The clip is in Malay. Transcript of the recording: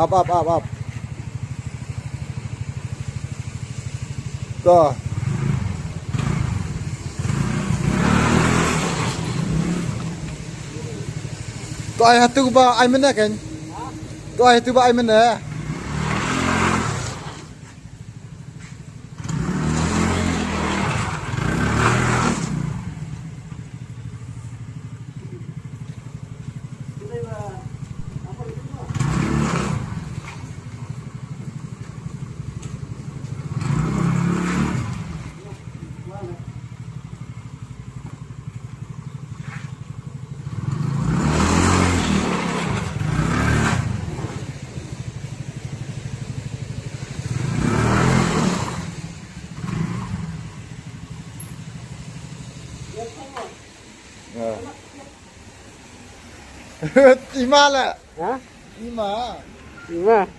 up. Rồi. Có ai hatu ba ai mana kan? Có ai hatu ba ai mana? Ima lah. Hah? Ima. Lima.